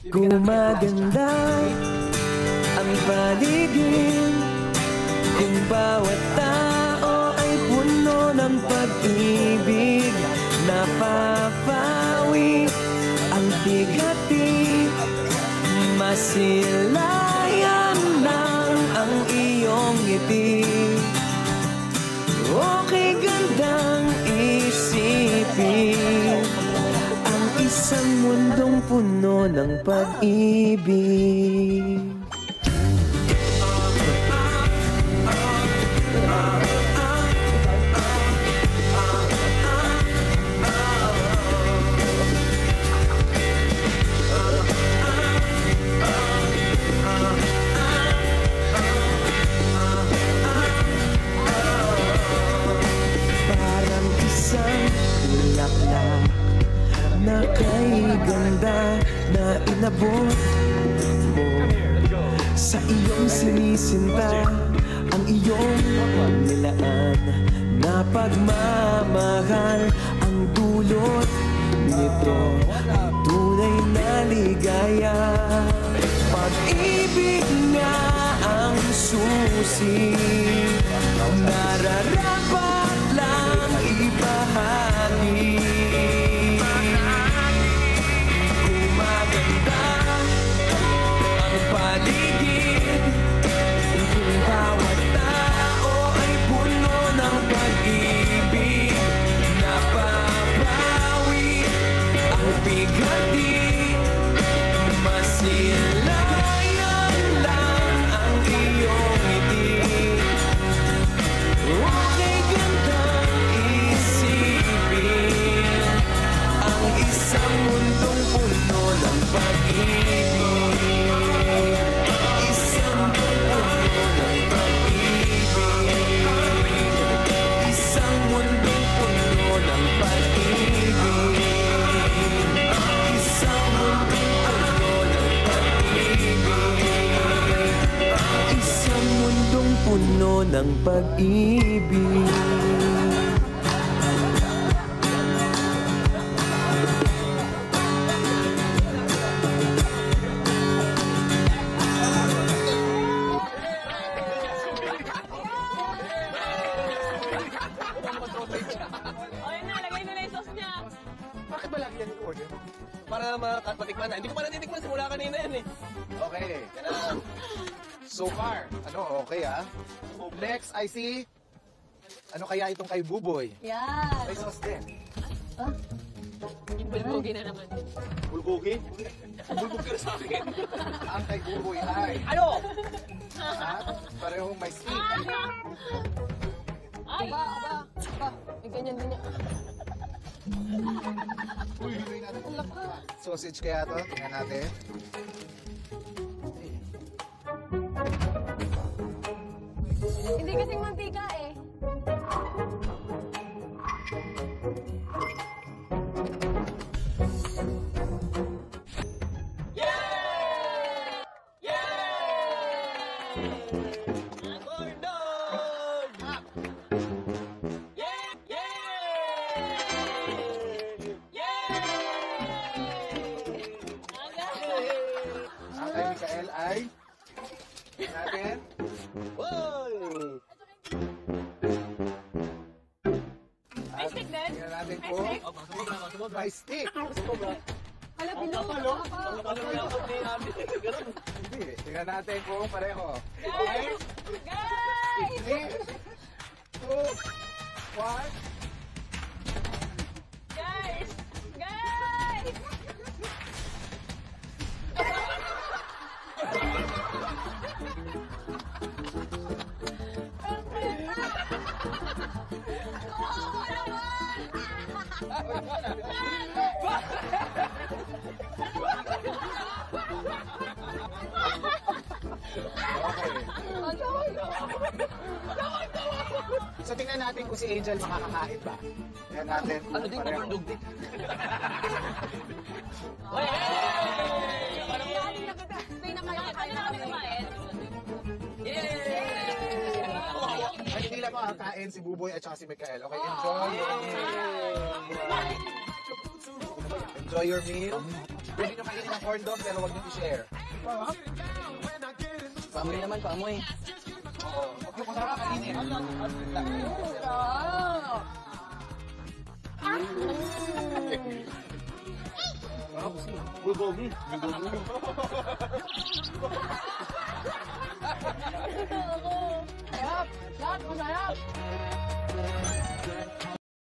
Gumaganda ang paligid, kung bawat tao ay puno ng pag-ibig. Napapawi ang bigati, masilayan lang ang iyong ngiti. Okay gandang isipin ang isang mundong puno ng pag-ibig. Na kay ganda na inabot mo sa iyong sinisinta, ang iyong nilaan na pagmamahal. Ang dulot nito ay tunay na ligaya. Pag-ibig nga ang susi, nararapat lang ibahagi. Paligid, kung bawat tao ay puno ng pag-ibig. Napapawi ang bigati, masilayan lang ang iyong ngiti. Okay gandang isipin ang isang mundong puno ng pag-ibig. Puno ng pag-ibig. Bakit ba lagi yan i-order? Para makapatikman na. Hindi ko pa natitikman, simula kanina yan eh. Okay. So far, okay ah. Next, I see, kaya itong kay Buboy? Yan. May sauce din. Yung bulgogi na naman. Bulgogi? Bulbog ka na sa akin. Ang kay Buboy ay... Ano? Parehong may steak. Ay! Aba. May ganyan din niya. Uy, natin. Sausage kaya to? Tingnan natin. Hindi kasing mantika eh. Mikael ay natin. Wow! May stick din? Tingnan natin po. May stick. Hala, bilog. Hindi. Tingnan natin po pareho. Guys! Guys! 3, 2, 1. Guys! Guys! So tingnan natin kung si Angel makakakain ba. Tingnan natin. Ano din, mabundog din. At hindi lang makakain si Buboy at saka si Mikael. Okay, enjoy. Enjoy your meal. Pwede nyo kainin ng corn dog pero huwag nyo i-share. Paamoy naman, paamoy. Oo. Huwag nyo masarap kainin. Bulgogi.